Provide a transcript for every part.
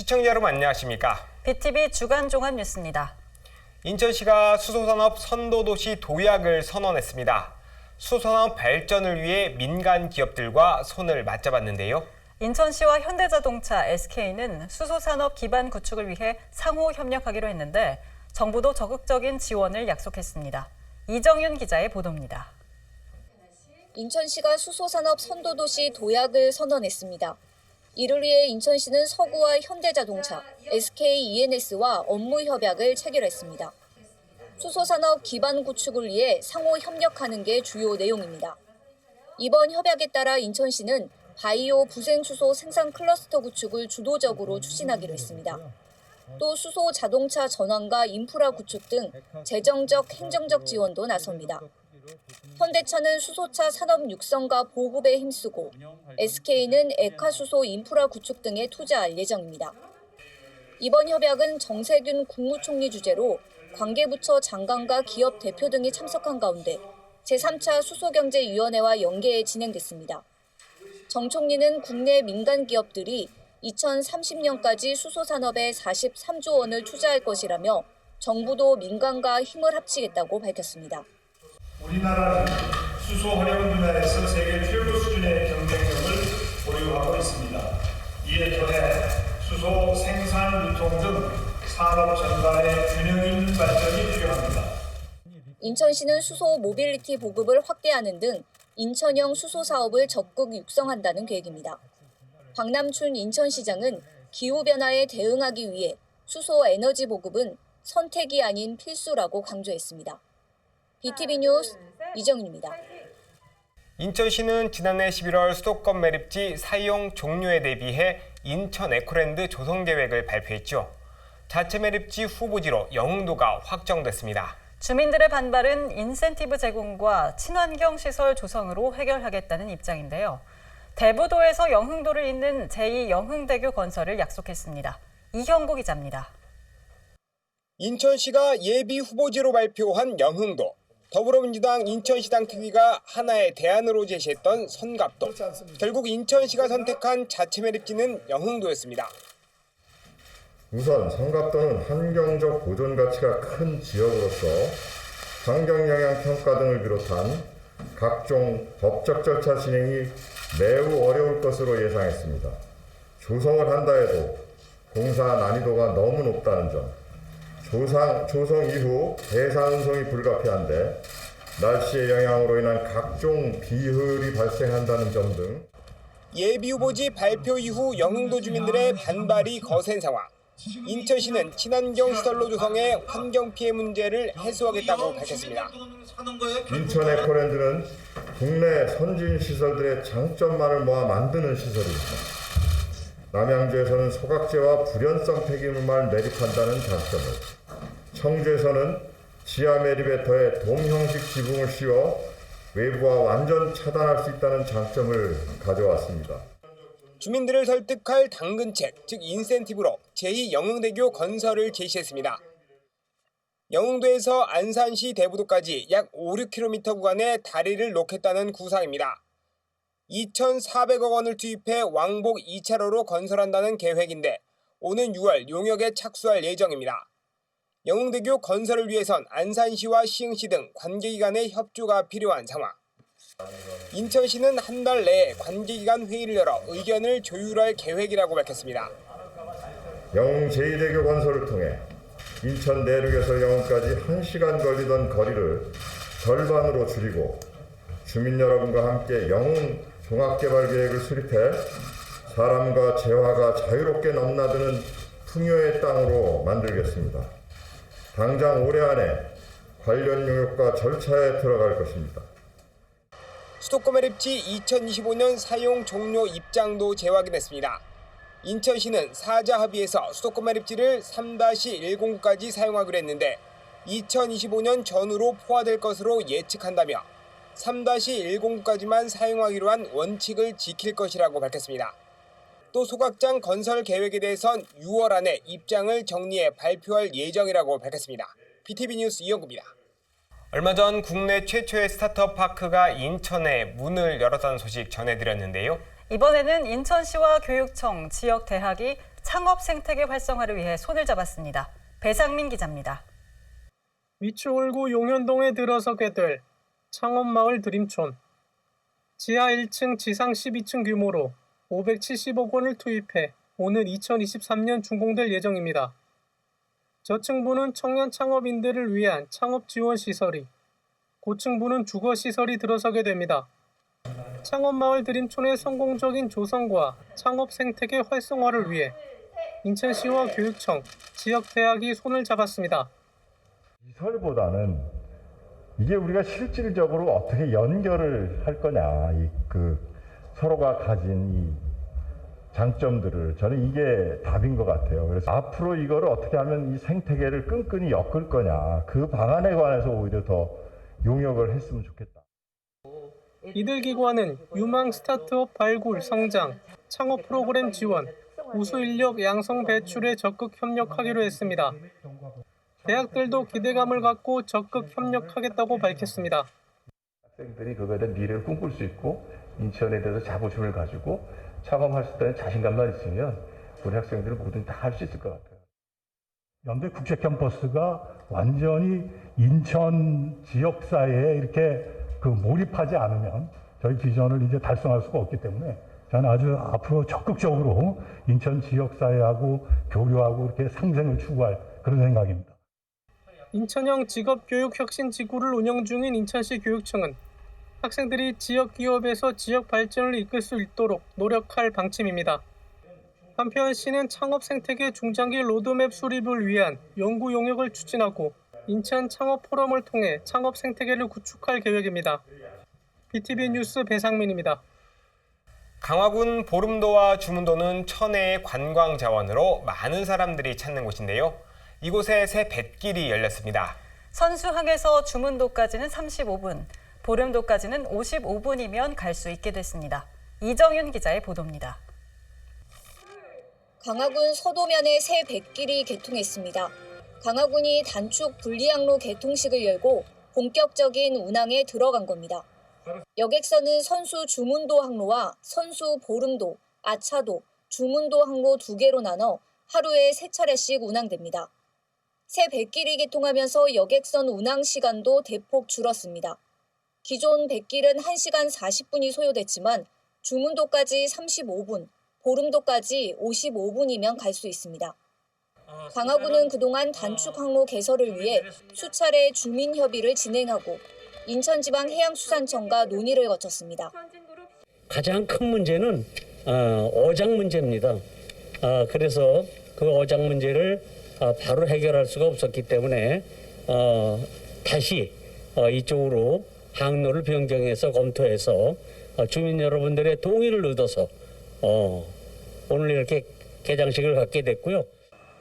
시청자 여러분 안녕하십니까? BTV 주간 종합 뉴스입니다. 인천시가 수소산업 선도도시 도약을 선언했습니다. 수소산업 발전을 위해 민간 기업들과 손을 맞잡았는데요. 인천시와 현대자동차, SK는 수소산업 기반 구축을 위해 상호 협력하기로 했는데 정부도 적극적인 지원을 약속했습니다. 이정윤 기자의 보도입니다. 인천시가 수소산업 선도도시 도약을 선언했습니다. 이를 위해 인천시는 서구와 현대자동차, SK E&S와 업무 협약을 체결했습니다. 수소산업 기반 구축을 위해 상호 협력하는 게 주요 내용입니다. 이번 협약에 따라 인천시는 바이오 부생수소 생산 클러스터 구축을 주도적으로 추진하기로 했습니다. 또 수소 자동차 전환과 인프라 구축 등 재정적, 행정적 지원도 나섭니다. 현대차는 수소차 산업 육성과 보급에 힘쓰고 SK는 액화수소 인프라 구축 등에 투자할 예정입니다. 이번 협약은 정세균 국무총리 주재로 관계부처 장관과 기업 대표 등이 참석한 가운데 제3차 수소경제위원회와 연계해 진행됐습니다. 정 총리는 국내 민간 기업들이 2030년까지 수소산업에 43조 원을 투자할 것이라며 정부도 민간과 힘을 합치겠다고 밝혔습니다. 우리나라는 수소 활용 분야에서 세계 최고 수준의 경쟁력을 보유하고 있습니다. 이에 더해 수소 생산, 유통 등 산업 전반의 균형 있는 발전이 필요합니다. 인천시는 수소 모빌리티 보급을 확대하는 등 인천형 수소 사업을 적극 육성한다는 계획입니다. 박남춘 인천시장은 기후변화에 대응하기 위해 수소 에너지 보급은 선택이 아닌 필수라고 강조했습니다. BTV 뉴스 이정윤입니다. 인천시는 지난해 11월 수도권 매립지 사용 종료에 대비해 인천 에코랜드 조성 계획을 발표했죠. 자체 매립지 후보지로 영흥도가 확정됐습니다. 주민들의 반발은 인센티브 제공과 친환경 시설 조성으로 해결하겠다는 입장인데요. 대부도에서 영흥도를 잇는 제2영흥대교 건설을 약속했습니다. 이형구 기자입니다. 인천시가 예비 후보지로 발표한 영흥도. 더불어민주당 인천시당 특위가 하나의 대안으로 제시했던 선갑도. 결국 인천시가 선택한 자체 매립지는 영흥도였습니다. 우선 선갑도는 환경적 보존 가치가 큰 지역으로서 환경영향평가 등을 비롯한 각종 법적 절차 진행이 매우 어려울 것으로 예상했습니다. 조성을 한다 해도 공사 난이도가 너무 높다는 점, 조성 이후 대상 운송이 불가피한데 날씨의 영향으로 인한 각종 비효율이 발생한다는 점 등 예비 후보지 발표 이후 영흥도 주민들의 반발이 거센 상황. 인천시는 친환경 시설로 조성해 환경 피해 문제를 해소하겠다고 밝혔습니다. 인천 에코랜드는 국내 선진 시설들의 장점만을 모아 만드는 시설입니다. 남양주에서는 소각제와 불연성 폐기물만 매립한다는 장점을, 청주에서는 지하 매립에 더해 돔 형식 지붕을 씌워 외부와 완전 차단할 수 있다는 장점을 가져왔습니다. 주민들을 설득할 당근책, 즉 인센티브로 제2영흥대교 건설을 제시했습니다. 영흥도에서 안산시 대부도까지 약 5, 6km 구간에 다리를 놓겠다는 구상입니다. 2,400억 원을 투입해 왕복 2차로로 건설한다는 계획인데 오는 6월 용역에 착수할 예정입니다. 영흥대교 건설을 위해선 안산시와 시흥시 등 관계기관의 협조가 필요한 상황. 인천시는 한 달 내에 관계기관 회의를 열어 의견을 조율할 계획이라고 밝혔습니다. 영흥 제2대교 건설을 통해 인천 내륙에서 영흥까지 1시간 걸리던 거리를 절반으로 줄이고 주민 여러분과 함께 영흥 종합개발계획을 수립해 사람과 재화가 자유롭게 넘나드는 풍요의 땅으로 만들겠습니다. 당장 올해 안에 관련 용역과 절차에 들어갈 것입니다. 수도권 매립지 2025년 사용 종료 입장도 재확인했습니다. 인천시는 사자 합의에서 수도권 매립지를 3-109까지 사용하기로 했는데 2025년 전후로 포화될 것으로 예측한다며 3-109까지만 사용하기로 한 원칙을 지킬 것이라고 밝혔습니다. 또 소각장 건설 계획에 대해선 6월 안에 입장을 정리해 발표할 예정이라고 밝혔습니다. BTV 뉴스 이영구입니다. 얼마 전 국내 최초의 스타트업 파크가 인천에 문을 열었다는 소식 전해드렸는데요. 이번에는 인천시와 교육청, 지역 대학이 창업 생태계 활성화를 위해 손을 잡았습니다. 배상민 기자입니다. 위추홀구 용현동에 들어서게 될 창업마을 드림촌. 지하 1층, 지상 12층 규모로 570억 원을 투입해 오늘 2023년 준공될 예정입니다. 저층부는 청년 창업인들을 위한 창업 지원 시설이, 고층부는 주거 시설이 들어서게 됩니다. 창업마을 드림촌의 성공적인 조성과 창업 생태계 활성화를 위해 인천시와 교육청, 지역대학이 손을 잡았습니다. 시설보다는 이게 우리가 실질적으로 어떻게 연결을 할 거냐, 서로가 가진 이 장점들을, 저는 이게 답인 것 같아요. 그래서 앞으로 이거를 어떻게 하면 이 생태계를 끈끈이 엮을 거냐, 그 방안에 관해서 오히려 더 용역을 했으면 좋겠다. 이들 기관은 유망 스타트업 발굴, 성장, 창업 프로그램 지원, 우수 인력 양성 배출에 적극 협력하기로 했습니다. 대학들도 기대감을 갖고 적극 협력하겠다고 밝혔습니다. 학생들이 그거에 대한 미래를 꿈꿀 수 있고 인천에 대해서 자부심을 가지고 창업할 수 있다는 자신감만 있으면 우리 학생들은 뭐든 다 할 수 있을 것 같아요. 연대 국제 캠퍼스가 완전히 인천 지역사회에 이렇게 몰입하지 않으면 저희 비전을 이제 달성할 수가 없기 때문에 저는 아주 앞으로 적극적으로 인천 지역사회하고 교류하고 이렇게 상생을 추구할 그런 생각입니다. 인천형 직업교육혁신지구를 운영 중인 인천시 교육청은 학생들이 지역 기업에서 지역 발전을 이끌 수 있도록 노력할 방침입니다. 한편 시는 창업 생태계 중장기 로드맵 수립을 위한 연구 용역을 추진하고 인천 창업 포럼을 통해 창업 생태계를 구축할 계획입니다. BTV 뉴스 배상민입니다. 강화군 보름도와 주문도는 천혜의 관광 자원으로 많은 사람들이 찾는 곳인데요. 이곳에 새 뱃길이 열렸습니다. 선수항에서 주문도까지는 35분, 보름도까지는 55분이면 갈 수 있게 됐습니다. 이정윤 기자의 보도입니다. 강화군 서도면에 새 뱃길이 개통했습니다. 강화군이 단축 분리항로 개통식을 열고 본격적인 운항에 들어간 겁니다. 여객선은 선수 주문도 항로와 선수 보름도, 아차도, 주문도 항로 2개로 나눠 하루에 3차례씩 운항됩니다. 새 뱃길이 개통하면서 여객선 운항 시간도 대폭 줄었습니다. 기존 뱃길은 1시간 40분이 소요됐지만 주문도까지 35분, 보름도까지 55분이면 갈 수 있습니다. 강화군은 그동안 단축 항로 개설을 위해 수차례 주민 협의를 진행하고 인천지방해양수산청과 논의를 거쳤습니다. 가장 큰 문제는 어장 문제입니다. 그래서 그 어장 문제를 바로 해결할 수가 없었기 때문에 다시 이쪽으로 항로를 변경해서 검토해서 주민 여러분들의 동의를 얻어서 오늘 이렇게 개장식을 갖게 됐고요.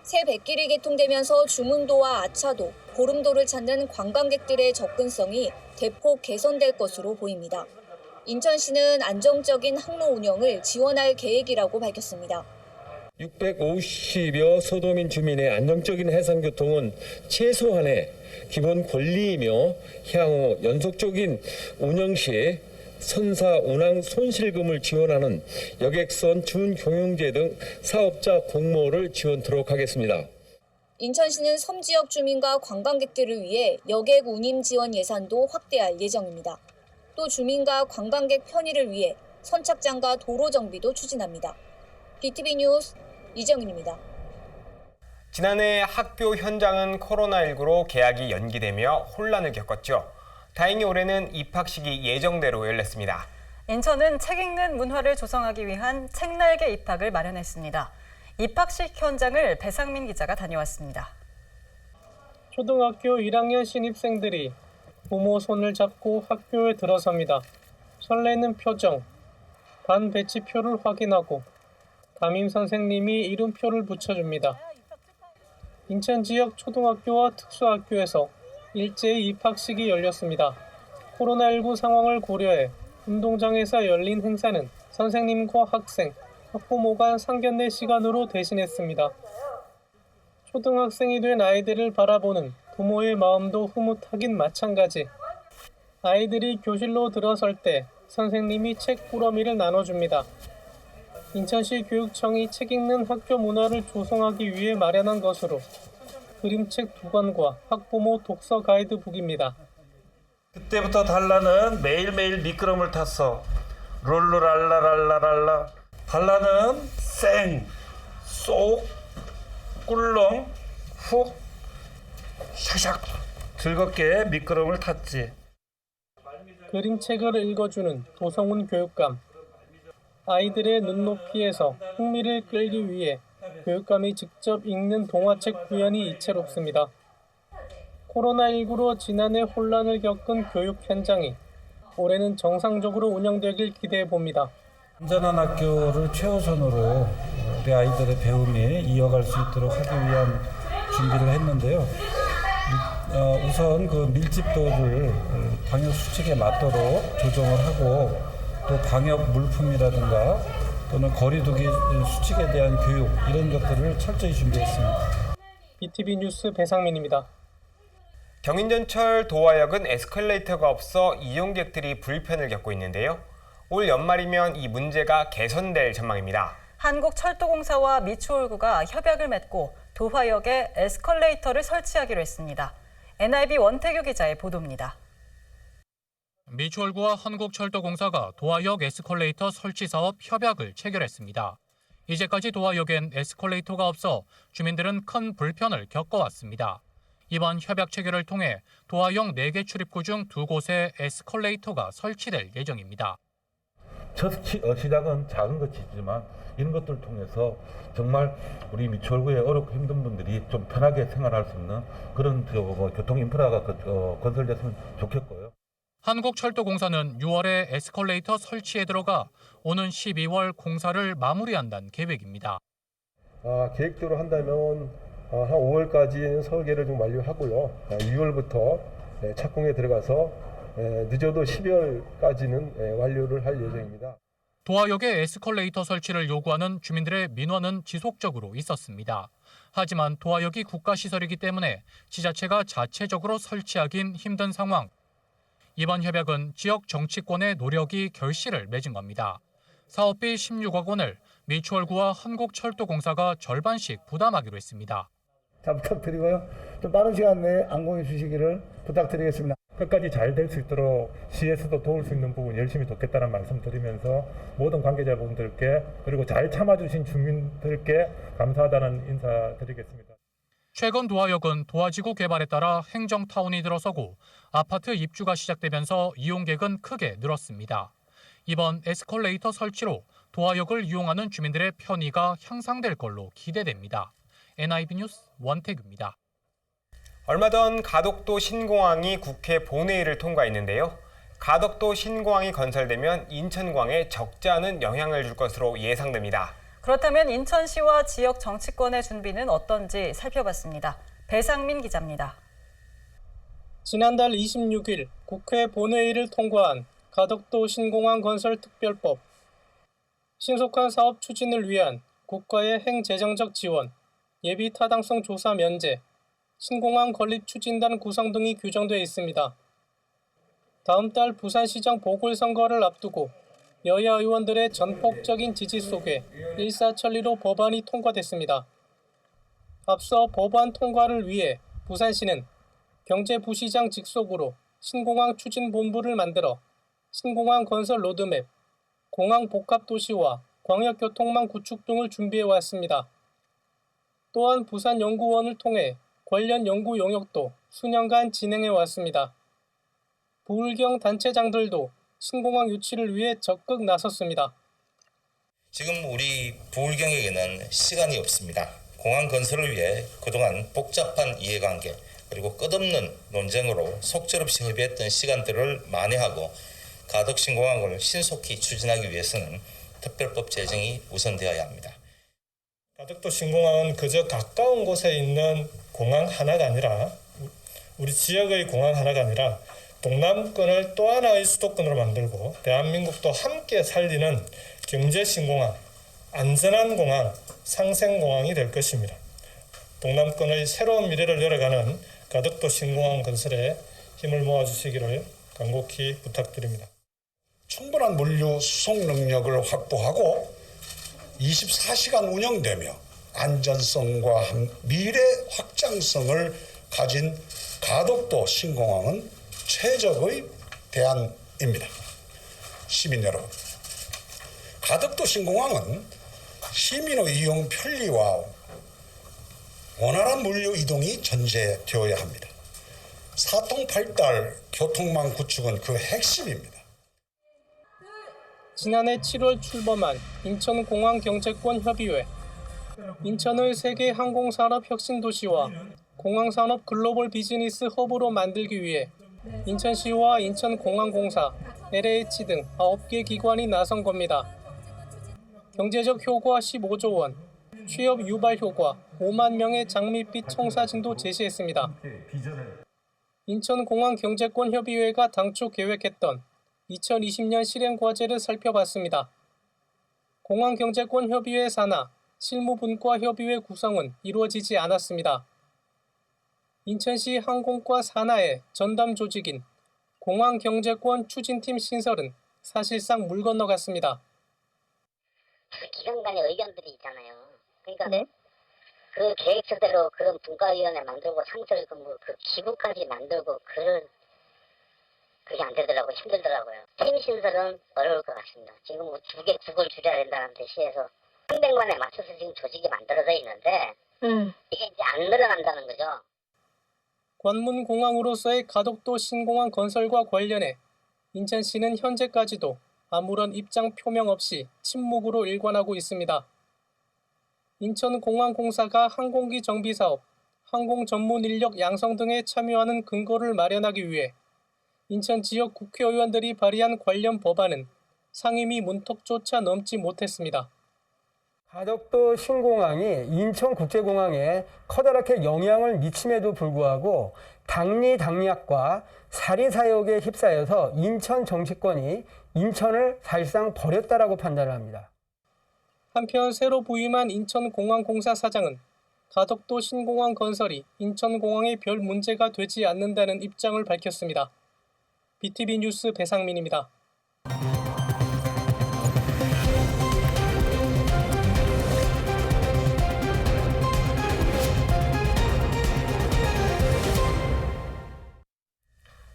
새 뱃길이 개통되면서 주문도와 아차도, 보름도를 찾는 관광객들의 접근성이 대폭 개선될 것으로 보입니다. 인천시는 안정적인 항로 운영을 지원할 계획이라고 밝혔습니다. 650여 서도민 주민의 안정적인 해상교통은 최소한의 기본 권리이며 향후 연속적인 운영 시 선사 운항 손실금을 지원하는 여객선 준경영제 등 사업자 공모를 지원토록 하겠습니다. 인천시는 섬지역 주민과 관광객들을 위해 여객 운임 지원 예산도 확대할 예정입니다. 또 주민과 관광객 편의를 위해 선착장과 도로 정비도 추진합니다. BTV 뉴스 이정윤입니다. 지난해 학교 현장은 코로나19로 개학이 연기되며 혼란을 겪었죠. 다행히 올해는 입학식이 예정대로 열렸습니다. 인천은 책 읽는 문화를 조성하기 위한 책날개 입학을 마련했습니다. 입학식 현장을 배상민 기자가 다녀왔습니다. 초등학교 1학년 신입생들이 부모 손을 잡고 학교에 들어섭니다. 설레는 표정, 반 배치표를 확인하고 담임 선생님이 이름표를 붙여줍니다. 인천 지역 초등학교와 특수학교에서 일제히 입학식이 열렸습니다. 코로나19 상황을 고려해 운동장에서 열린 행사는 선생님과 학생, 학부모 간 상견례 시간으로 대신했습니다. 초등학생이 된 아이들을 바라보는 부모의 마음도 흐뭇하긴 마찬가지. 아이들이 교실로 들어설 때 선생님이 책 꾸러미를 나눠줍니다. 인천시 교육청이 책 읽는 학교 문화를 조성하기 위해 마련한 것으로 그림책 2권과 학부모 독서 가이드북입니다. 그때부터 달라는 매일매일 미끄럼을 탔어. 롤루랄라랄라랄라. 달라는 쌩, 쏙, 꿀렁, 훅, 샤샥 즐겁게 미끄럼을 탔지. 그림책을 읽어주는 도성훈 교육감. 아이들의 눈높이에서 흥미를 끌기 위해 교육감이 직접 읽는 동화책 구현이 이채롭습니다. 코로나19로 지난해 혼란을 겪은 교육 현장이 올해는 정상적으로 운영되길 기대해 봅니다. 안전한 학교를 최우선으로 우리 아이들의 배움이 이어갈 수 있도록 하기 위한 준비를 했는데요. 우선 그 밀집도를 방역 수칙에 맞도록 조정을 하고 또 방역 물품이라든가 또는 거리두기 수칙에 대한 교육 이런 것들을 철저히 준비했습니다. BTV 뉴스 배상민입니다. 경인전철 도화역은 에스컬레이터가 없어 이용객들이 불편을 겪고 있는데요. 올 연말이면 이 문제가 개선될 전망입니다. 한국철도공사와 미추홀구가 협약을 맺고 도화역에 에스컬레이터를 설치하기로 했습니다. NIB 원태규 기자의 보도입니다. 미추홀구와 한국철도공사가 도화역 에스컬레이터 설치 사업 협약을 체결했습니다. 이제까지 도화역엔 에스컬레이터가 없어 주민들은 큰 불편을 겪어왔습니다. 이번 협약 체결을 통해 도화역 4개 출입구 중 2곳에 에스컬레이터가 설치될 예정입니다. 첫 시작은 작은 것이지만 이런 것들을 통해서 정말 우리 미추홀구에 어렵고 힘든 분들이 좀 편하게 생활할 수 있는 그런 교통 인프라가 건설됐으면 좋겠고요. 한국철도공사는 6월에 에스컬레이터 설치에 들어가 오는 12월 공사를 마무리한다는 계획입니다. 계획대로 한다면 한 5월까지는 설계를 좀 완료하고요. 6월부터 착공에 들어가서 늦어도 12월까지는 완료를 할 예정입니다. 도화역에 에스컬레이터 설치를 요구하는 주민들의 민원은 지속적으로 있었습니다. 하지만 도화역이 국가시설이기 때문에 지자체가 자체적으로 설치하긴 힘든 상황. 이번 협약은 지역 정치권의 노력이 결실을 맺은 겁니다. 사업비 16억 원을 미추홀구와 한국철도공사가 절반씩 부담하기로 했습니다. 잘 부탁드리고요. 좀 빠른 시간 내에 안공해 주시기를 부탁드리겠습니다. 끝까지 잘 될 수 있도록 시에서도 도울 수 있는 부분 열심히 돕겠다는 말씀 드리면서 모든 관계자분들께 그리고 잘 참아주신 주민들께 감사하다는 인사 드리겠습니다. 최근 도화역은 도화지구 개발에 따라 행정타운이 들어서고 아파트 입주가 시작되면서 이용객은 크게 늘었습니다. 이번 에스컬레이터 설치로 도화역을 이용하는 주민들의 편의가 향상될 걸로 기대됩니다. NIB 뉴스 원태규입니다. 얼마 전 가덕도 신공항이 국회 본회의를 통과했는데요. 가덕도 신공항이 건설되면 인천광에 적지 않은 영향을 줄 것으로 예상됩니다. 그렇다면 인천시와 지역 정치권의 준비는 어떤지 살펴봤습니다. 배상민 기자입니다. 지난달 26일 국회 본회의를 통과한 가덕도 신공항 건설 특별법. 신속한 사업 추진을 위한 국가의 행재정적 지원, 예비 타당성 조사 면제, 신공항 건립 추진단 구성 등이 규정되어 있습니다. 다음 달 부산시장 보궐선거를 앞두고 여야 의원들의 전폭적인 지지 속에 일사천리로 법안이 통과됐습니다. 앞서 법안 통과를 위해 부산시는 경제부시장 직속으로 신공항 추진본부를 만들어 신공항 건설 로드맵, 공항 복합도시와 광역교통망 구축 등을 준비해왔습니다. 또한 부산연구원을 통해 관련 연구 용역도 수년간 진행해왔습니다. 부울경 단체장들도 신공항 유치를 위해 적극 나섰습니다. 지금 우리 부울경에게는 시간이 없습니다. 공항 건설을 위해 그동안 복잡한 이해관계 그리고 끝없는 논쟁으로 속절없이 협의했던 시간들을 만회하고 가덕 신공항을 신속히 추진하기 위해서는 특별법 제정이 우선되어야 합니다. 가덕도 신공항은 그저 가까운 곳에 있는 공항 하나가 아니라 우리 지역의 공항 하나가 아니라 동남권을 또 하나의 수도권으로 만들고 대한민국도 함께 살리는 경제 신공항, 안전한 공항, 상생공항이 될 것입니다. 동남권의 새로운 미래를 열어가는 가덕도 신공항 건설에 힘을 모아주시기를 간곡히 부탁드립니다. 충분한 물류 수송 능력을 확보하고 24시간 운영되며 안전성과 미래 확장성을 가진 가덕도 신공항은 최적의 대안입니다. 시민 여러분, 가덕도 신공항은 시민의 이용 편리와 원활한 물류 이동이 전제되어야 합니다. 사통팔달 교통망 구축은 그 핵심입니다. 지난해 7월 출범한 인천공항경제권협의회, 인천을 세계 항공산업 혁신도시와 공항산업 글로벌 비즈니스 허브로 만들기 위해 인천시와 인천공항공사, LH 등 9개 기관이 나선 겁니다. 경제적 효과 15조 원, 취업 유발 효과 5만 명의 장밋빛 청사진도 제시했습니다. 인천공항경제권협의회가 당초 계획했던 2020년 실행 과제를 살펴봤습니다. 공항경제권협의회 산하 실무분과 협의회 구성은 이루어지지 않았습니다. 인천시 항공과 산하의 전담 조직인 공항경제권 추진팀 신설은 사실상 물 건너갔습니다. 기관 간의 의견들이 있잖아요. 그러니까 그 계획서대로 그런 분과위원회 만들고 상설 그 기구까지 만들고 그게 안 되더라고요. 힘들더라고요. 팀 신설은 어려울 것 같습니다. 지금 뭐 2개 국을 줄여야 된다는 듯이해서 상대관에 맞춰서 지금 조직이 만들어져 있는데 이게 이제 안 늘어난다는 거죠. 관문공항으로서의 가덕도 신공항 건설과 관련해 인천시는 현재까지도 아무런 입장 표명 없이 침묵으로 일관하고 있습니다. 인천공항공사가 항공기 정비사업, 항공 전문 인력 양성 등에 참여하는 근거를 마련하기 위해 인천 지역 국회의원들이 발의한 관련 법안은 상임위 문턱조차 넘지 못했습니다. 가덕도 신공항이 인천국제공항에 커다랗게 영향을 미침에도 불구하고 당리당략과 사리사욕에 휩싸여서 인천 정치권이 인천을 사실상 버렸다라고 판단을 합니다. 한편 새로 부임한 인천공항공사 사장은 가덕도 신공항 건설이 인천공항에 별 문제가 되지 않는다는 입장을 밝혔습니다. BTV 뉴스 배상민입니다.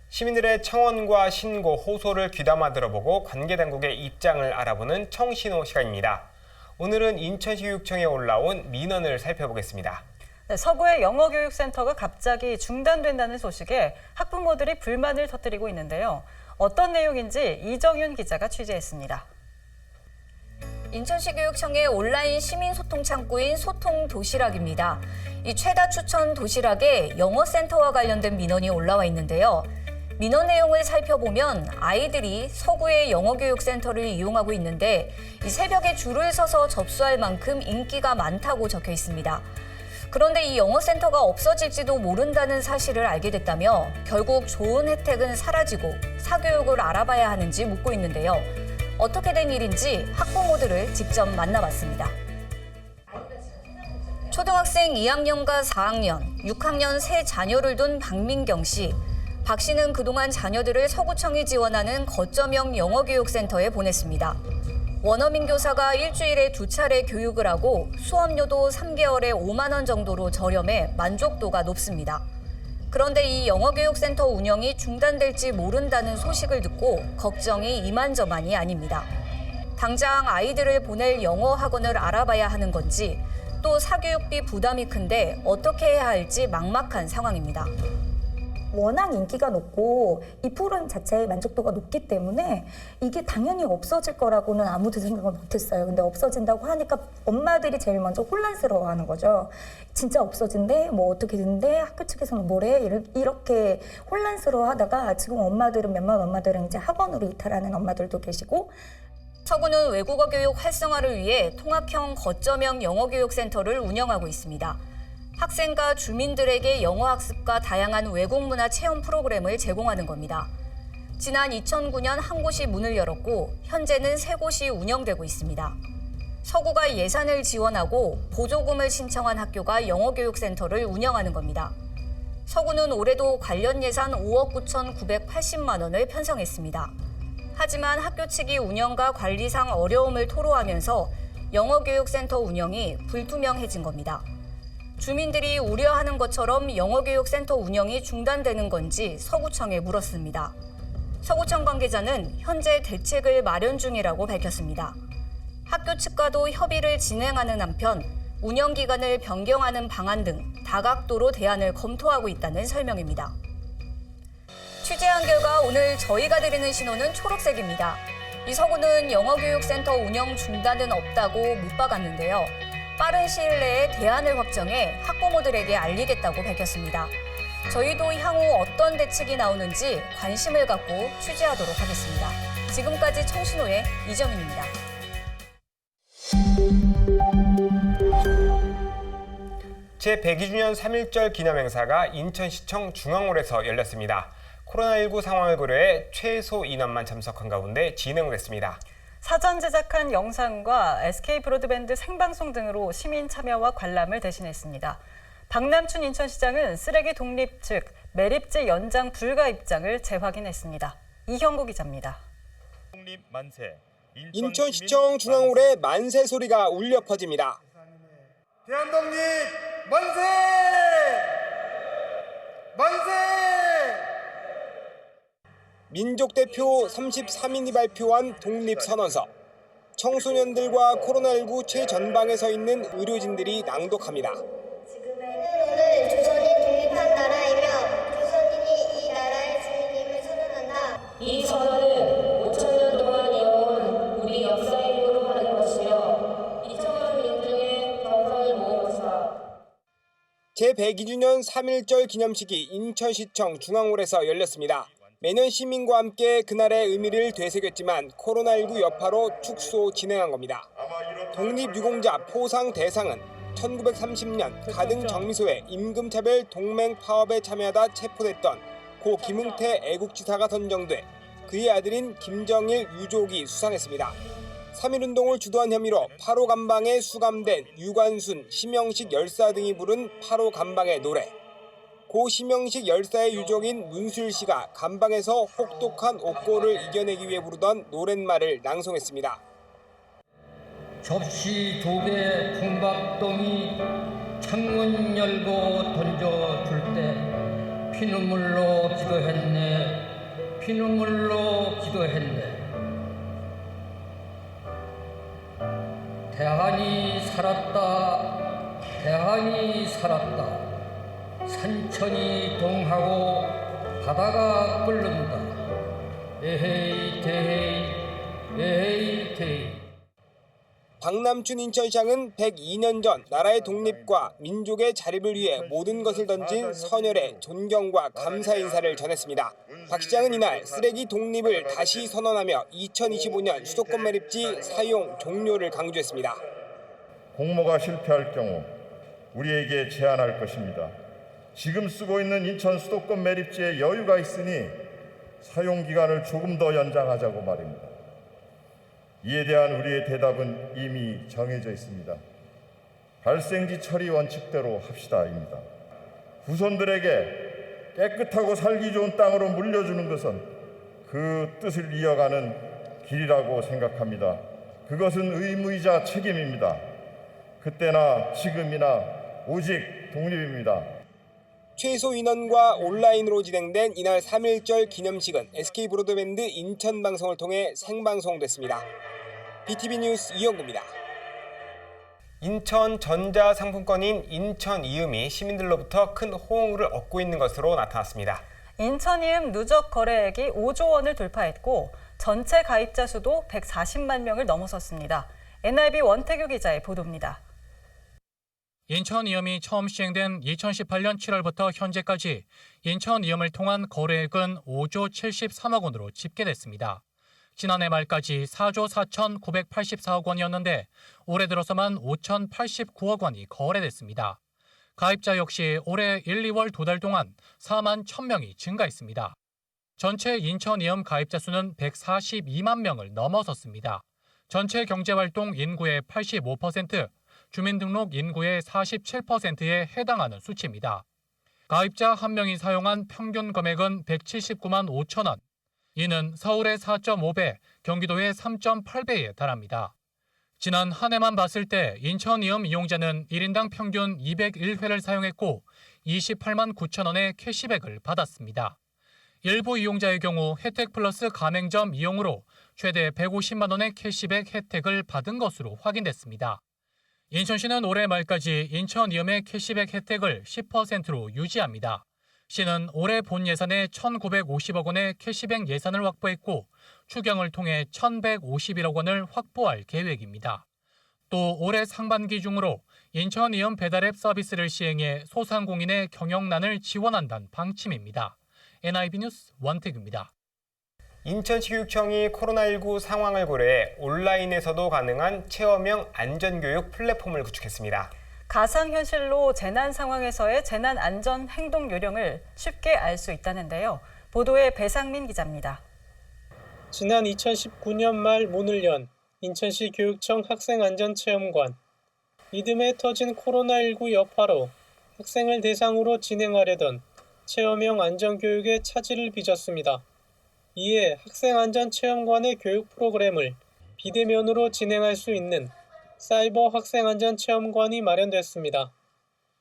시민들의 청원과 신고, 호소를 귀담아 들어보고 관계당국의 입장을 알아보는 청신호 시간입니다. 오늘은 인천시교육청에 올라온 민원을 살펴보겠습니다. 네, 서구의 영어교육센터가 갑자기 중단된다는 소식에 학부모들이 불만을 터뜨리고 있는데요. 어떤 내용인지 이정윤 기자가 취재했습니다. 인천시 교육청의 온라인 시민소통 창구인 소통도시락입니다. 이 최다 추천 도시락에 영어센터와 관련된 민원이 올라와 있는데요. 민원 내용을 살펴보면 아이들이 서구의 영어교육센터를 이용하고 있는데 이 새벽에 줄을 서서 접수할 만큼 인기가 많다고 적혀 있습니다. 그런데 이 영어센터가 없어질지도 모른다는 사실을 알게 됐다며 결국 좋은 혜택은 사라지고 사교육을 알아봐야 하는지 묻고 있는데요. 어떻게 된 일인지 학부모들을 직접 만나봤습니다. 초등학생 2학년과 4학년, 6학년 세 자녀를 둔 박민경 씨. 박 씨는 그동안 자녀들을 서구청이 지원하는 거점형 영어교육센터에 보냈습니다. 원어민 교사가 일주일에 2차례 교육을 하고 수업료도 3개월에 5만 원 정도로 저렴해 만족도가 높습니다. 그런데 이 영어교육센터 운영이 중단될지 모른다는 소식을 듣고 걱정이 이만저만이 아닙니다. 당장 아이들을 보낼 영어 학원을 알아봐야 하는 건지 또 사교육비 부담이 큰데 어떻게 해야 할지 막막한 상황입니다. 워낙 인기가 높고 이 프로그램 자체의 만족도가 높기 때문에 이게 당연히 없어질 거라고는 아무도 생각을 못했어요. 근데 없어진다고 하니까 엄마들이 제일 먼저 혼란스러워하는 거죠. 진짜 없어진대? 뭐 어떻게 된대? 학교 측에서는 뭐래? 이렇게 혼란스러워하다가 지금 몇몇 엄마들은 이제 학원으로 이탈하는 엄마들도 계시고. 서구는 외국어 교육 활성화를 위해 통합형 거점형 영어교육센터를 운영하고 있습니다. 학생과 주민들에게 영어 학습과 다양한 외국 문화 체험 프로그램을 제공하는 겁니다. 지난 2009년 한 곳이 문을 열었고 현재는 3곳이 운영되고 있습니다. 서구가 예산을 지원하고 보조금을 신청한 학교가 영어교육센터를 운영하는 겁니다. 서구는 올해도 관련 예산 5억 9,980만 원을 편성했습니다. 하지만 학교 측이 운영과 관리상 어려움을 토로하면서 영어교육센터 운영이 불투명해진 겁니다. 주민들이 우려하는 것처럼 영어교육센터 운영이 중단되는 건지 서구청에 물었습니다. 서구청 관계자는 현재 대책을 마련 중이라고 밝혔습니다. 학교 측과도 협의를 진행하는 한편 운영 기간을 변경하는 방안 등 다각도로 대안을 검토하고 있다는 설명입니다. 취재한 결과 오늘 저희가 드리는 신호는 초록색입니다. 이 서구는 영어교육센터 운영 중단은 없다고 못 박았는데요. 빠른 시일 내에 대안을 확정해 학부모들에게 알리겠다고 밝혔습니다. 저희도 향후 어떤 대책이 나오는지 관심을 갖고 취재하도록 하겠습니다. 지금까지 청신호의 이정인입니다. 제102주년 3.1절 기념행사가 인천시청 중앙홀에서 열렸습니다. 코로나19 상황을 고려해 최소 인원만 참석한 가운데 진행됐습니다. 사전 제작한 영상과 SK 브로드밴드 생방송 등으로 시민 참여와 관람을 대신했습니다. 박남춘 인천시장은 쓰레기 독립 즉 매립제 연장 불가 입장을 재확인했습니다. 이형구 기자입니다. 인천시청 중앙홀에 만세 소리가 울려 퍼집니다. 대한독립 만세! 만세! 민족 대표 33인이 발표한 독립선언서. 청소년들과 코로나19 최전방에 서 있는 의료진들이 낭독합니다. 오늘 조선이 독립한 나라이며 조선인이 이 나라의 주인임을 선언한다. 이 선언은 5,000년 동안 이어온 우리 역사의 힘으로 하는 것이며 2천만 민중의 정성을 모은 것이다. 제102주년 3.1절 기념식이 인천시청 중앙홀에서 열렸습니다. 매년 시민과 함께 그날의 의미를 되새겼지만 코로나19 여파로 축소 진행한 겁니다. 독립유공자 포상 대상은 1930년 가등 정미소의 임금차별 동맹 파업에 참여하다 체포됐던 고 김웅태 애국지사가 선정돼 그의 아들인 김정일 유족이 수상했습니다. 3.1운동을 주도한 혐의로 8호 감방에 수감된 유관순, 심영식 열사 등이 부른 8호 감방의 노래. 고 심영식 열사의 유족인 문술 씨가 감방에서 혹독한 옥고를 이겨내기 위해 부르던 노랫말을 낭송했습니다. 접시 두 개 풍박동이 창문 열고 던져줄 때 피눈물로 기도했네. 피눈물로 기도했네. 대한이 살았다. 대한이 살았다. 산천이 동하고 바다가 끓는다. 에헤이 대헤이 에헤이 대헤이. 박남춘 인천시장은 102년 전 나라의 독립과 민족의 자립을 위해 모든 것을 던진 선열의 존경과 감사 인사를 전했습니다. 박 시장은 이날 쓰레기 독립을 다시 선언하며 2025년 수도권 매립지 사용 종료를 강조했습니다. 공모가 실패할 경우 우리에게 제안할 것입니다. 지금 쓰고 있는 인천 수도권 매립지에 여유가 있으니 사용 기간을 조금 더 연장하자고 말입니다. 이에 대한 우리의 대답은 이미 정해져 있습니다. 발생지 처리 원칙대로 합시다입니다. 후손들에게 깨끗하고 살기 좋은 땅으로 물려주는 것은 그 뜻을 이어가는 길이라고 생각합니다. 그것은 의무이자 책임입니다. 그때나 지금이나 오직 독립입니다. 최소 인원과 온라인으로 진행된 이날 3.1절 기념식은 SK 브로드밴드 인천 방송을 통해 생방송됐습니다. BTV 뉴스 이영구입니다. 인천 전자상품권인 인천이음이 시민들로부터 큰 호응을 얻고 있는 것으로 나타났습니다. 인천이음 누적 거래액이 5조 원을 돌파했고 전체 가입자 수도 140만 명을 넘어섰습니다. NIB 원태규 기자의 보도입니다. 인천이음이 처음 시행된 2018년 7월부터 현재까지 인천이음을 통한 거래액은 5조 73억 원으로 집계됐습니다. 지난해 말까지 4조 4,984억 원이었는데 올해 들어서만 5,089억 원이 거래됐습니다. 가입자 역시 올해 1, 2월 2달 동안 4만 1,000명이 증가했습니다. 전체 인천이음 가입자 수는 142만 명을 넘어섰습니다. 전체 경제활동 인구의 85%, 주민등록 인구의 47%에 해당하는 수치입니다. 가입자 한 명이 사용한 평균 금액은 179만 5천 원. 이는 서울의 4.5배, 경기도의 3.8배에 달합니다. 지난 한 해만 봤을 때 인천이음 이용자는 1인당 평균 201회를 사용했고 28만 9천 원의 캐시백을 받았습니다. 일부 이용자의 경우 혜택 플러스 가맹점 이용으로 최대 150만 원의 캐시백 혜택을 받은 것으로 확인됐습니다. 인천시는 올해 말까지 인천이음의 캐시백 혜택을 10%로 유지합니다. 시는 올해 본 예산에 1,950억 원의 캐시백 예산을 확보했고 추경을 통해 1,151억 원을 확보할 계획입니다. 또 올해 상반기 중으로 인천이음 배달앱 서비스를 시행해 소상공인의 경영난을 지원한다는 방침입니다. NIB 뉴스 원택입니다. 인천시 교육청이 코로나19 상황을 고려해 온라인에서도 가능한 체험형 안전교육 플랫폼을 구축했습니다. 가상현실로 재난 상황에서의 재난 안전 행동 요령을 쉽게 알 수 있다는데요. 보도에 배상민 기자입니다. 지난 2019년 말 문을 연 인천시 교육청 학생안전체험관. 이듬해 터진 코로나19 여파로 학생을 대상으로 진행하려던 체험형 안전교육에 차질을 빚었습니다. 이에 학생안전체험관의 교육 프로그램을 비대면으로 진행할 수 있는 사이버 학생안전체험관이 마련됐습니다.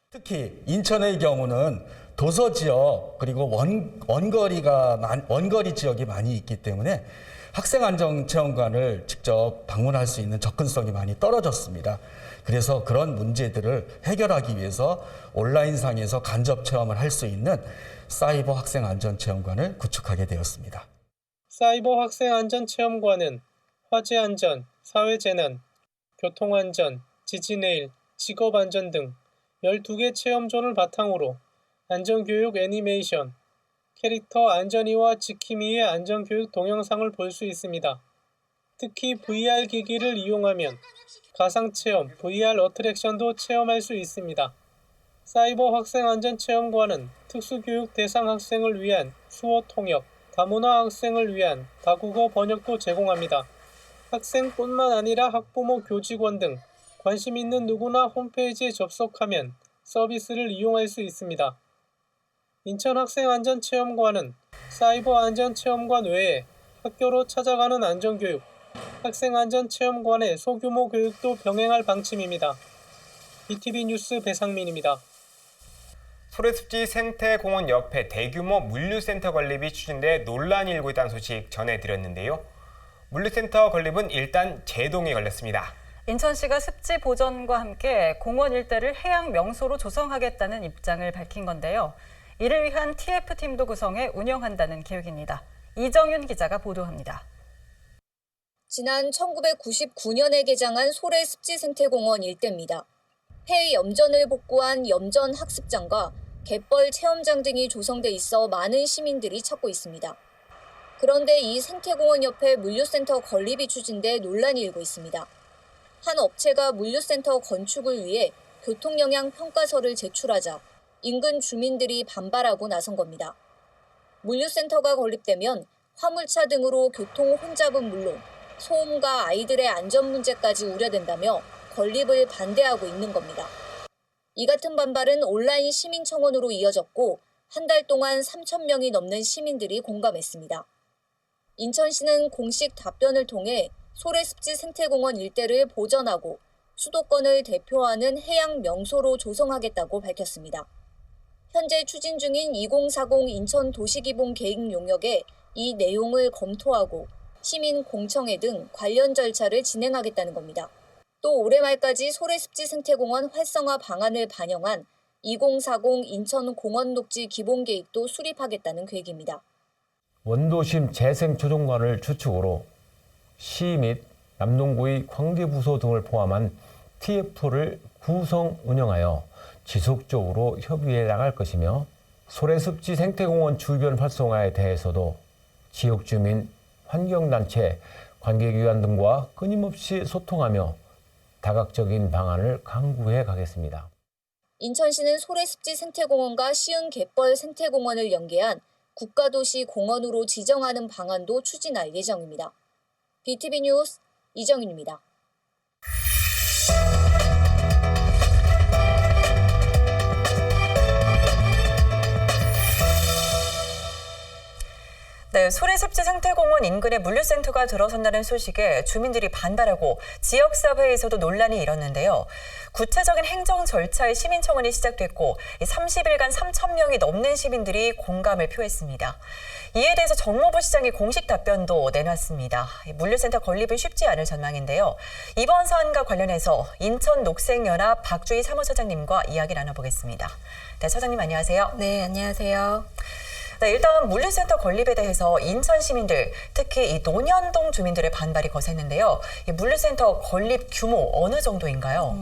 특히 인천의 경우는 도서 지역 그리고 원거리 지역이 많이 있기 때문에 학생안전체험관을 직접 방문할 수 있는 접근성이 많이 떨어졌습니다. 그래서 그런 문제들을 해결하기 위해서 온라인상에서 간접 체험을 할 수 있는 사이버 학생안전체험관을 구축하게 되었습니다. 사이버 학생안전체험관은 화재안전, 사회재난, 교통안전, 지진해일, 직업안전 등 12개 체험존을 바탕으로 안전교육 애니메이션, 캐릭터 안전이와 지킴이의 안전교육 동영상을 볼 수 있습니다. 특히 VR 기기를 이용하면 가상체험, VR 어트랙션도 체험할 수 있습니다. 사이버 학생안전체험관은 특수교육 대상 학생을 위한 수어 통역, 다문화 학생을 위한 다국어 번역도 제공합니다. 학생뿐만 아니라 학부모, 교직원 등 관심 있는 누구나 홈페이지에 접속하면 서비스를 이용할 수 있습니다. 인천학생안전체험관은 사이버 안전체험관 외에 학교로 찾아가는 안전교육, 학생안전체험관의 소규모 교육도 병행할 방침입니다. BTV 뉴스 배상민입니다. 소래습지 생태공원 옆에 대규모 물류센터 건립이 추진돼 논란이 일고 있다는 소식 전해드렸는데요. 물류센터 건립은 일단 제동이 걸렸습니다. 인천시가 습지 보전과 함께 공원 일대를 해양 명소로 조성하겠다는 입장을 밝힌 건데요. 이를 위한 TF팀도 구성해 운영한다는 계획입니다. 이정윤 기자가 보도합니다. 지난 1999년에 개장한 소래습지생태공원 일대입니다. 폐염전을 복구한 염전학습장과 갯벌 체험장 등이 조성돼 있어 많은 시민들이 찾고 있습니다. 그런데 이 생태공원 옆에 물류센터 건립이 추진돼 논란이 일고 있습니다. 한 업체가 물류센터 건축을 위해 교통영향 평가서를 제출하자 인근 주민들이 반발하고 나선 겁니다. 물류센터가 건립되면 화물차 등으로 교통 혼잡은 물론 소음과 아이들의 안전 문제까지 우려된다며 건립을 반대하고 있는 겁니다. 이 같은 반발은 온라인 시민청원으로 이어졌고 한 달 동안 3,000명이 넘는 시민들이 공감했습니다. 인천시는 공식 답변을 통해 소래습지 생태공원 일대를 보전하고 수도권을 대표하는 해양 명소로 조성하겠다고 밝혔습니다. 현재 추진 중인 2040 인천 도시기본 계획 용역에 이 내용을 검토하고 시민 공청회 등 관련 절차를 진행하겠다는 겁니다. 또 올해 말까지 소래습지 생태공원 활성화 방안을 반영한 2040 인천 공원녹지 기본계획도 수립하겠다는 계획입니다. 원도심 재생조정관을 주축으로 시 및 남동구의 관계부서 등을 포함한 TF를 구성 운영하여 지속적으로 협의해 나갈 것이며 소래습지 생태공원 주변 활성화에 대해서도 지역 주민, 환경단체, 관계기관 등과 끊임없이 소통하며 다각적인 방안을 강구해 가겠습니다. 인천시는 소래습지 생태공원과 시흥 갯벌 생태공원을 연계한 국가도시 공원으로 지정하는 방안도 추진할 예정입니다. BTV 뉴스 이정윤입니다. 네, 소래습지 생태공원 인근에 물류센터가 들어선다는 소식에 주민들이 반발하고 지역사회에서도 논란이 일었는데요. 구체적인 행정 절차에 시민청원이 시작됐고 30일간 3,000명이 넘는 시민들이 공감을 표했습니다. 이에 대해서 정모부 시장이 공식 답변도 내놨습니다. 물류센터 건립은 쉽지 않을 전망인데요. 이번 사안과 관련해서 인천녹색연합 박주희 사무처장님과 이야기 나눠보겠습니다. 네, 처장님 안녕하세요. 네, 안녕하세요. 네, 일단 물류센터 건립에 대해서 인천 시민들, 특히 이 논현동 주민들의 반발이 거셌는데요. 이 물류센터 건립 규모 어느 정도인가요?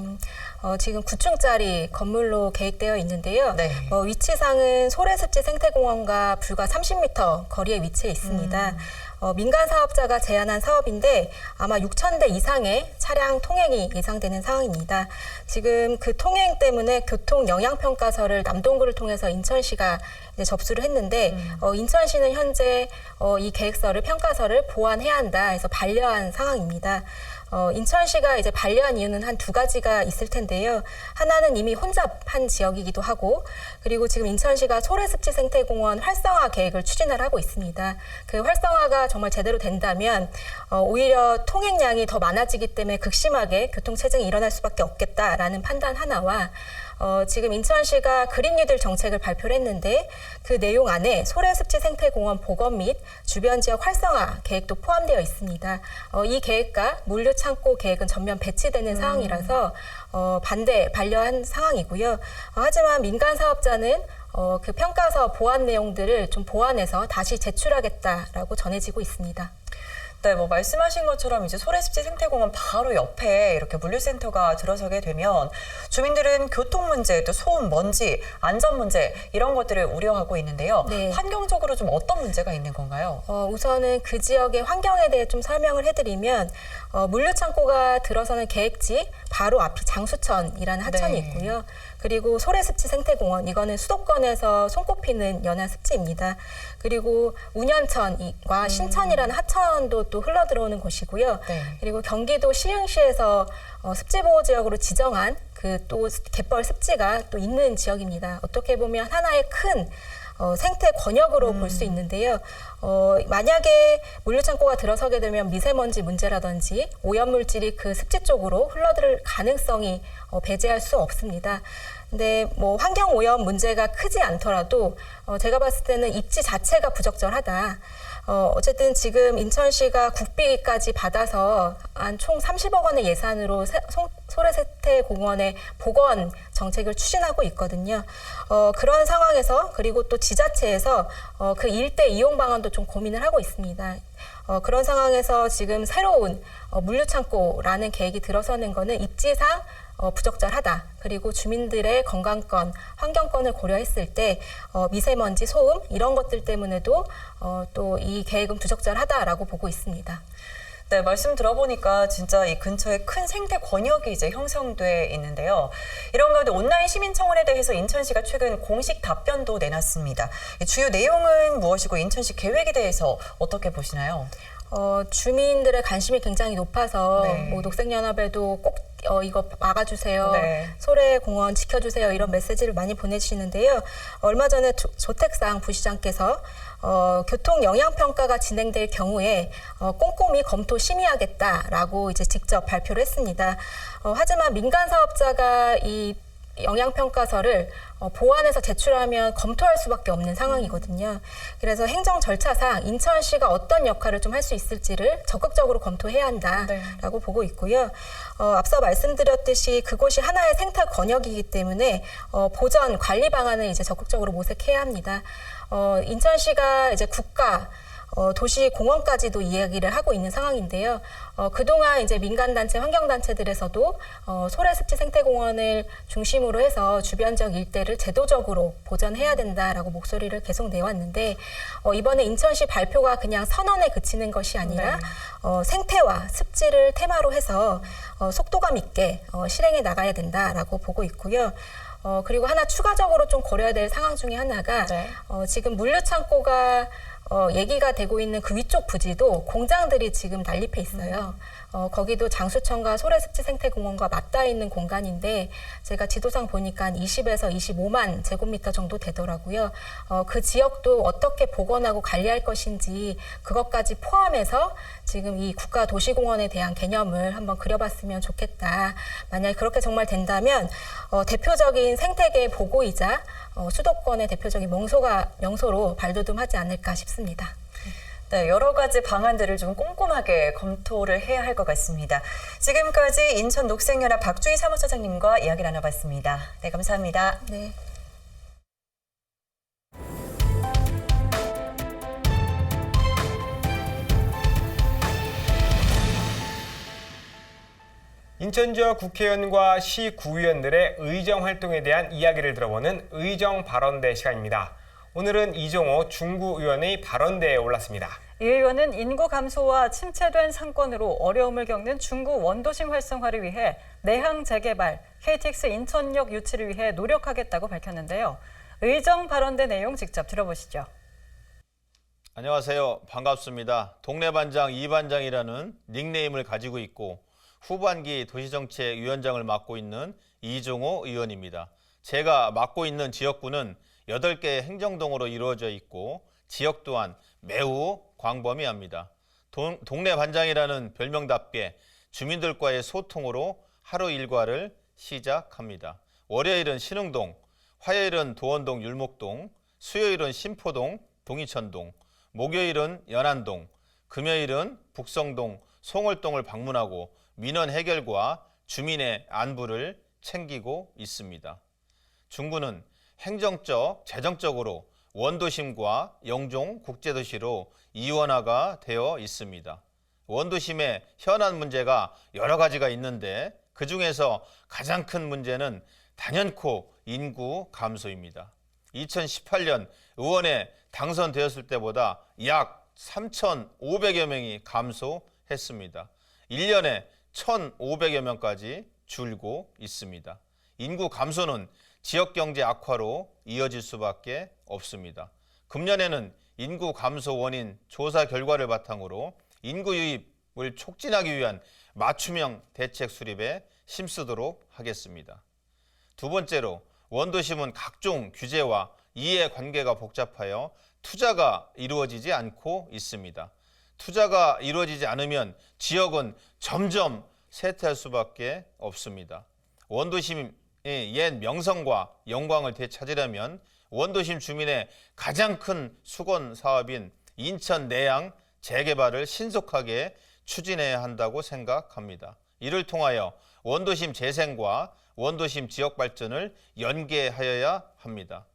지금 9층짜리 건물로 계획되어 있는데요. 네. 위치상은 소래습지 생태공원과 불과 30m 거리에 위치해 있습니다. 민간 사업자가 제안한 사업인데 아마 6,000대 이상의 차량 통행이 예상되는 상황입니다. 지금 그 통행 때문에 교통 영향평가서를 남동구를 통해서 인천시가 이제 접수를 했는데 인천시는 현재 이 계획서를 평가서를 보완해야 한다 해서 반려한 상황입니다. 인천시가 이제 반려한 이유는 한 두 가지가 있을 텐데요. 하나는 이미 혼잡한 지역이기도 하고, 그리고 지금 인천시가 소래습지 생태공원 활성화 계획을 추진을 하고 있습니다. 그 활성화가 정말 제대로 된다면 오히려 통행량이 더 많아지기 때문에 극심하게 교통체증이 일어날 수밖에 없겠다라는 판단 하나와 지금 인천시가 그린 뉴딜 정책을 발표를 했는데 그 내용 안에 소래습지 생태공원 복원 및 주변 지역 활성화 계획도 포함되어 있습니다. 이 계획과 물류창고 계획은 전면 배치되는 상황이라서 반려한 상황이고요. 하지만 민간 사업자는 그 평가서 보완 내용들을 좀 보완해서 다시 제출하겠다라고 전해지고 있습니다. 네, 뭐 말씀하신 것처럼 이제 소래습지 생태공원 바로 옆에 이렇게 물류센터가 들어서게 되면 주민들은 교통 문제, 또 소음, 먼지, 안전 문제 이런 것들을 우려하고 있는데요. 네. 환경적으로 좀 어떤 문제가 있는 건가요? 우선은 그 지역의 환경에 대해 좀 설명을 해드리면 물류창고가 들어서는 계획지 바로 앞이 장수천이라는 하천이 있고요. 그리고 소래습지 생태공원, 이거는 수도권에서 손꼽히는 연안 습지입니다. 그리고 운현천과 신천이라는 하천도 또 흘러들어오는 곳이고요. 그리고 경기도 시흥시에서 습지보호지역으로 지정한 그 또 갯벌 습지가 또 있는 지역입니다. 어떻게 보면 하나의 큰 생태 권역으로 볼 수 있는데요. 만약에 물류창고가 들어서게 되면 미세먼지 문제라든지 오염물질이 그 습지 쪽으로 흘러들 가능성이 배제할 수 없습니다. 근데 뭐 환경 오염 문제가 크지 않더라도 제가 봤을 때는 입지 자체가 부적절하다. 어쨌든 지금 인천시가 국비까지 받아서 한 총 30억 원의 예산으로 소래생태공원의 복원 정책을 추진하고 있거든요. 그런 상황에서 그리고 또 지자체에서 그 일대 이용 방안도 좀 고민을 하고 있습니다. 그런 상황에서 지금 새로운 물류창고라는 계획이 들어서는 거는 입지상 부적절하다. 그리고 주민들의 건강권, 환경권을 고려했을 때 미세먼지, 소음 이런 것들 때문에도 또 이 계획은 부적절하다라고 보고 있습니다. 네, 말씀 들어보니까 진짜 이 근처에 큰 생태 권역이 이제 형성돼 있는데요. 이런 가운데 온라인 시민청원에 대해서 인천시가 최근 공식 답변도 내놨습니다. 주요 내용은 무엇이고 인천시 계획에 대해서 어떻게 보시나요? 주민들의 관심이 굉장히 높아서 뭐 녹색연합에도 꼭 이거 막아주세요. 소래공원 지켜주세요. 이런 메시지를 많이 보내주시는데요. 얼마 전에 조택상 부시장께서 교통 영향평가가 진행될 경우에 꼼꼼히 검토 심의하겠다라고 이제 직접 발표를 했습니다. 하지만 민간 사업자가 이 영향평가서를 보완해서 제출하면 검토할 수밖에 없는 상황이거든요. 그래서 행정 절차상 인천시가 어떤 역할을 좀 할 수 있을지를 적극적으로 검토해야 한다라고 보고 있고요. 앞서 말씀드렸듯이 그곳이 하나의 생태 권역이기 때문에 보전 관리 방안을 이제 적극적으로 모색해야 합니다. 인천시가 이제 국가 도시공원까지도 이야기를 하고 있는 상황인데요. 그동안 이제 민간단체, 환경단체들에서도 소래습지 생태공원을 중심으로 해서 주변 지역 일대를 제도적으로 보전해야 된다라고 목소리를 계속 내왔는데 이번에 인천시 발표가 그냥 선언에 그치는 것이 아니라 생태와 습지를 테마로 해서 속도감 있게 실행해 나가야 된다라고 보고 있고요. 그리고 하나 추가적으로 좀 고려해야 될 상황 중에 하나가 지금 물류창고가 얘기가 되고 있는 그 위쪽 부지도 공장들이 지금 난립해 있어요. 거기도 장수천과 소래습지생태공원과 맞닿아 있는 공간인데 제가 지도상 보니까 20에서 25만 제곱미터 정도 되더라고요. 그 지역도 어떻게 복원하고 관리할 것인지 그것까지 포함해서 지금 이 국가도시공원에 대한 개념을 한번 그려봤으면 좋겠다. 만약에 그렇게 정말 된다면 대표적인 생태계 보고이자 수도권의 대표적인 명소로 발돋움하지 않을까 싶습니다. 네, 여러 가지 방안들을 좀 꼼꼼하게 검토를 해야 할 것 같습니다. 지금까지 인천 녹색연합 박주희 사무처장님과 이야기 나눠봤습니다. 네, 감사합니다. 네. 인천 지역 국회의원과 시구의원들의 의정 활동에 대한 이야기를 들어보는 의정 발언대 시간입니다. 오늘은 이종호 중구의원의 발언대에 올랐습니다. 이 의원은 인구 감소와 침체된 상권으로 어려움을 겪는 중구 원도심 활성화를 위해 내항 재개발, KTX 인천역 유치를 위해 노력하겠다고 밝혔는데요. 의정 발언대 내용 직접 들어보시죠. 안녕하세요. 반갑습니다. 동네반장 2반장이라는 닉네임을 가지고 있고 후반기 도시정책위원장을 맡고 있는 이종호 의원입니다. 제가 맡고 있는 지역구는 8개 행정동으로 이루어져 있고 지역 또한 매우 광범위합니다. 동네반장이라는 별명답게 주민들과의 소통으로 하루 일과를 시작합니다. 월요일은 신흥동, 화요일은 도원동 율목동, 수요일은 신포동, 동이천동, 목요일은 연안동, 금요일은 북성동, 송월동을 방문하고 민원 해결과 주민의 안부를 챙기고 있습니다. 중구는 행정적, 재정적으로 원도심과 영종 국제도시로 이원화가 되어 있습니다. 원도심의 현안 문제가 여러 가지가 있는데 그중에서 가장 큰 문제는 단연코 인구 감소입니다. 2018년 의원에 당선되었을 때보다 약 3,500여 명이 감소했습니다. 1년에 1,500여 명까지 줄고 있습니다. 인구 감소는 지역경제 악화로 이어질 수밖에 없습니다. 금년에는 인구 감소 원인 조사 결과를 바탕으로 인구 유입을 촉진하기 위한 맞춤형 대책 수립에 힘쓰도록 하겠습니다. 두 번째로 원도심은 각종 규제와 이해관계가 복잡하여 투자가 이루어지지 않고 있습니다. 투자가 이루어지지 않으면 지역은 점점 쇠퇴할 수밖에 없습니다. 원도심의 옛 명성과 영광을 되찾으려면 원도심 주민의 가장 큰 수건 사업인 인천 내양 재개발을 신속하게 추진해야 한다고 생각합니다. 이를 통하여 원도심 재생과 원도심 지역 발전을 연계하여야 합니다.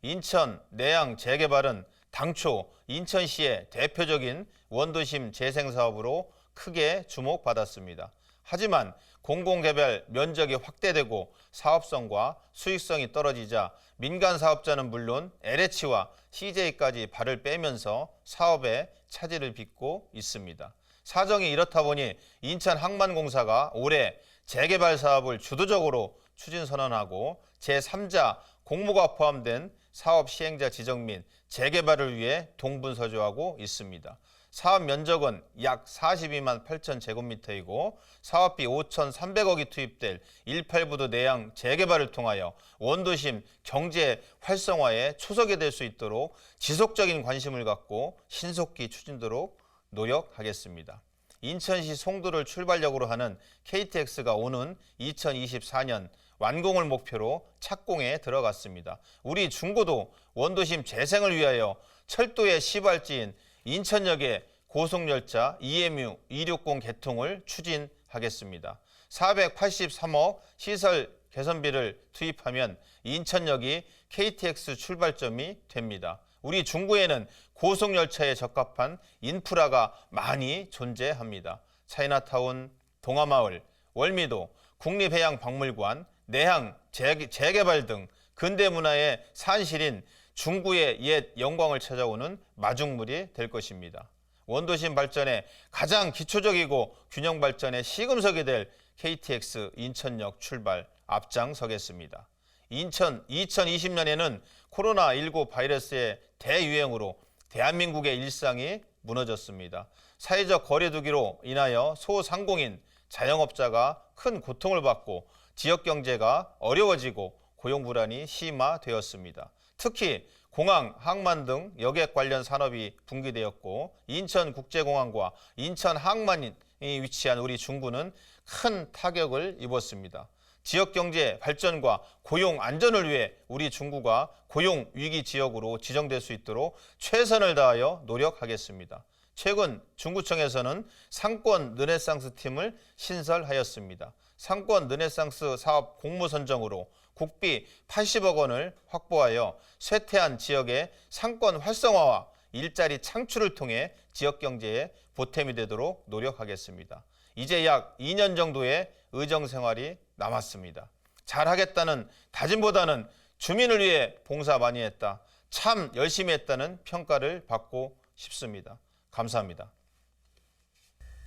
인천 내양 재개발은 당초 인천시의 대표적인 원도심 재생 사업으로 크게 주목받았습니다. 하지만 공공개발 면적이 확대되고 사업성과 수익성이 떨어지자 민간 사업자는 물론 LH와 CJ까지 발을 빼면서 사업에 차질을 빚고 있습니다. 사정이 이렇다 보니 인천항만공사가 올해 재개발 사업을 주도적으로 추진 선언하고 제3자 공모가 포함된 사업 시행자 지정 및 재개발을 위해 동분서주하고 있습니다. 사업 면적은 약 42만 8천 제곱미터이고 사업비 5,300억이 투입될 18부도 내양 재개발을 통하여 원도심 경제 활성화에 초석이 될 수 있도록 지속적인 관심을 갖고 신속히 추진토록 노력하겠습니다. 인천시 송도를 출발역으로 하는 KTX가 오는 2024년 완공을 목표로 착공에 들어갔습니다. 우리 중구도 원도심 재생을 위하여 철도의 시발지인 인천역의 고속열차 EMU 260 개통을 추진하겠습니다. 483억 시설 개선비를 투입하면 인천역이 KTX 출발점이 됩니다. 우리 중구에는 고속열차에 적합한 인프라가 많이 존재합니다. 차이나타운, 동아마을, 월미도, 국립해양박물관, 내항, 재개발 등 근대문화의 산실인 중구의 옛 영광을 찾아오는 마중물이 될 것입니다. 원도심 발전에 가장 기초적이고 균형 발전의 시금석이 될 KTX 인천역 출발 앞장서겠습니다. 2020년에는 코로나19 바이러스의 대유행으로 대한민국의 일상이 무너졌습니다. 사회적 거리두기로 인하여 소상공인, 자영업자가 큰 고통을 받고 지역 경제가 어려워지고 고용 불안이 심화되었습니다. 특히 공항, 항만 등 여객 관련 산업이 붕괴되었고 인천국제공항과 인천항만이 위치한 우리 중구는 큰 타격을 입었습니다. 지역 경제 발전과 고용 안전을 위해 우리 중구가 고용 위기 지역으로 지정될 수 있도록 최선을 다하여 노력하겠습니다. 최근 중구청에서는 상권 르네상스 팀을 신설하였습니다. 상권 르네상스 사업 공모 선정으로 국비 80억 원을 확보하여 쇠퇴한 지역의 상권 활성화와 일자리 창출을 통해 지역 경제에 보탬이 되도록 노력하겠습니다. 이제 약 2년 정도의 의정 생활이 남았습니다. 잘하겠다는 다짐보다는 주민을 위해 봉사 많이 했다, 참 열심히 했다는 평가를 받고 싶습니다. 감사합니다.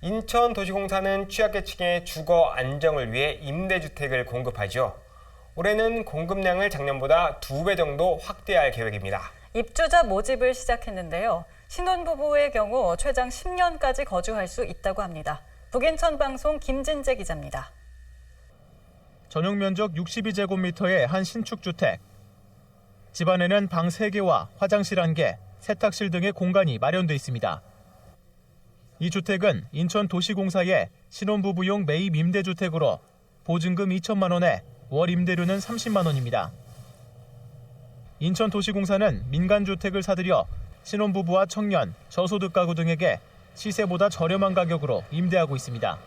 인천도시공사는 취약계층의 주거 안정을 위해 임대주택을 공급하죠. 올해는 공급량을 작년보다 2배 정도 확대할 계획입니다. 입주자 모집을 시작했는데요. 신혼부부의 경우 최장 10년까지 거주할 수 있다고 합니다. 북인천 방송 김진재 기자입니다. 전용 면적 62제곱미터의 한 신축주택. 집안에는 방 3개와 화장실 1개, 세탁실 등의 공간이 마련돼 있습니다. 이 주택은 인천도시공사의 신혼부부용 매입 임대주택으로 보증금 2천만 원에 월 임대료는 30만 원입니다. 인천도시공사는 민간주택을 사들여 신혼부부와 청년, 저소득 가구 등에게 시세보다 저렴한 가격으로 임대하고 있습니다.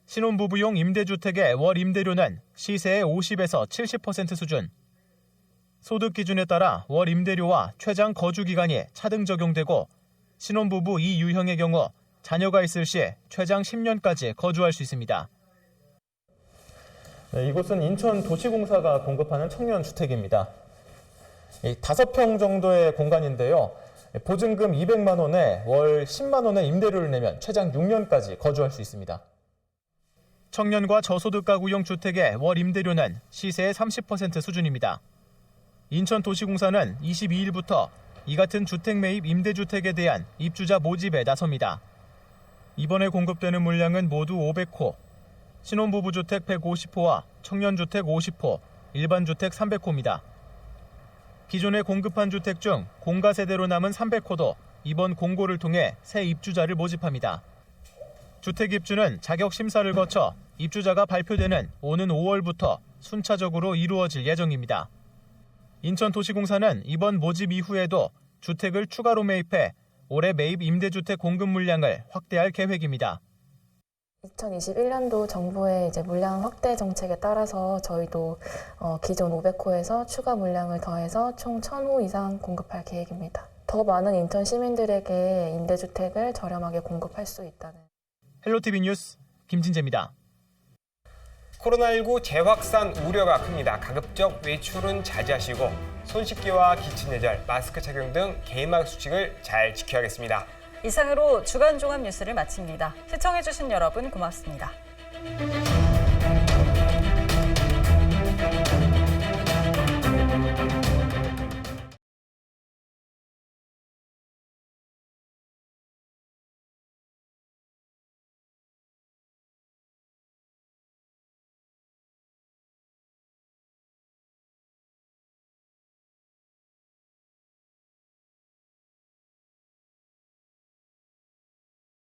신혼부부용 임대주택의 월 임대료는 시세의 50에서 70% 수준. 소득 기준에 따라 월 임대료와 최장 거주 기간이 차등 적용되고 신혼부부 이 유형의 경우 자녀가 있을 시 최장 10년까지 거주할 수 있습니다. 네, 이곳은 인천도시공사가 공급하는 청년주택입니다. 5평 정도의 공간인데요. 보증금 200만 원에 월 10만 원의 임대료를 내면 최장 6년까지 거주할 수 있습니다. 청년과 저소득 가구용 주택의 월 임대료는 시세의 30% 수준입니다. 인천도시공사는 22일부터 이 같은 주택 매입 임대주택에 대한 입주자 모집에 나섭니다. 이번에 공급되는 물량은 모두 500호, 신혼부부 주택 150호와 청년주택 50호, 일반주택 300호입니다. 기존에 공급한 주택 중 공가 세대로 남은 300호도 이번 공고를 통해 새 입주자를 모집합니다. 주택 입주는 자격 심사를 거쳐 입주자가 발표되는 오는 5월부터 순차적으로 이루어질 예정입니다. 인천도시공사는 이번 모집 이후에도 주택을 추가로 매입해 올해 매입 임대주택 공급 물량을 확대할 계획입니다. 2021년도 정부의 물량 확대 정책에 따라서 저희도 기존 500호에서 추가 물량을 더해서 총 1000호 이상 공급할 계획입니다. 더 많은 인천 시민들에게 임대주택을 저렴하게 공급할 수 있다는. 헬로티비 뉴스 김진재입니다. 코로나19 재확산 우려가 큽니다. 가급적 외출은 자제하시고 손 씻기와 기침 예절, 마스크 착용 등 개인마다 수칙을 잘 지켜야겠습니다. 이상으로 주간 종합 뉴스를 마칩니다. 시청해주신 여러분 고맙습니다.